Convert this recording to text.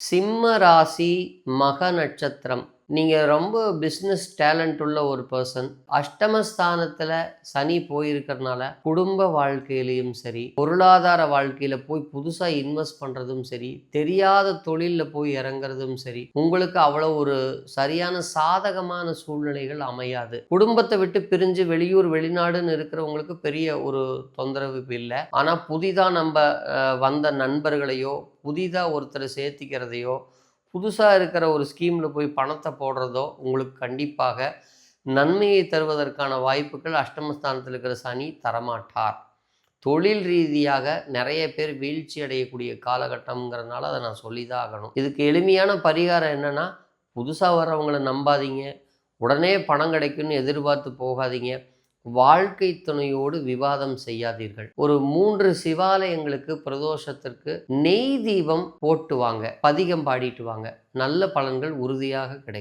சிம்ம ராசி மக நட்சத்திரம். நீங்கள் ரொம்ப பிஸ்னஸ் டேலண்ட் உள்ள ஒரு பர்சன். அஷ்டமஸ்தானத்தில் சனி போயிருக்கிறதுனால குடும்ப வாழ்க்கையிலையும் சரி, பொருளாதார வாழ்க்கையில் போய் புதுசாக இன்வெஸ்ட் பண்ணுறதும் சரி, தெரியாத தொழிலில் போய் இறங்குறதும் சரி, உங்களுக்கு அவ்வளோ ஒரு சரியான சாதகமான சூழ்நிலைகள் அமையாது. குடும்பத்தை விட்டு பிரிஞ்சு வெளியூர் வெளிநாடுன்னு இருக்கிறவங்களுக்கு பெரிய ஒரு தொந்தரவு இல்லை. ஆனால் புதிதாக நம்ம வந்த நண்பர்களையோ, புதிதாக ஒருத்தரை சேர்த்திக்கிறதையோ, புதுசாக இருக்கிற ஒரு ஸ்கீமில் போய் பணத்தை போடுறதோ உங்களுக்கு கண்டிப்பாக நன்மையை தருவதற்கான வாய்ப்புகள் அஷ்டமஸ்தானத்தில் இருக்கிற சனி தரமாட்டார். தொழில் ரீதியாக நிறைய பேர் வீழ்ச்சி அடையக்கூடிய காலகட்டம்ங்கிறதுனால அதை நான் சொல்லி தான் ஆகணும். இதுக்கு எளிமையான பரிகாரம் என்னென்னா, புதுசாக வர்றவங்களை நம்பாதீங்க, உடனே பணம் கிடைக்குன்னு எதிர்பார்த்து போகாதீங்க, வாழ்க்கை துணையோடு விவாதம் செய்யாதீர்கள். ஒரு 3 சிவாலயங்களுக்கு பிரதோஷத்திற்கு நெய் தீபம் போட்டு வாங்க, பதிகம் பாடிட்டு வாங்க, நல்ல பலன்கள் உறுதியாக கிடைக்கும்.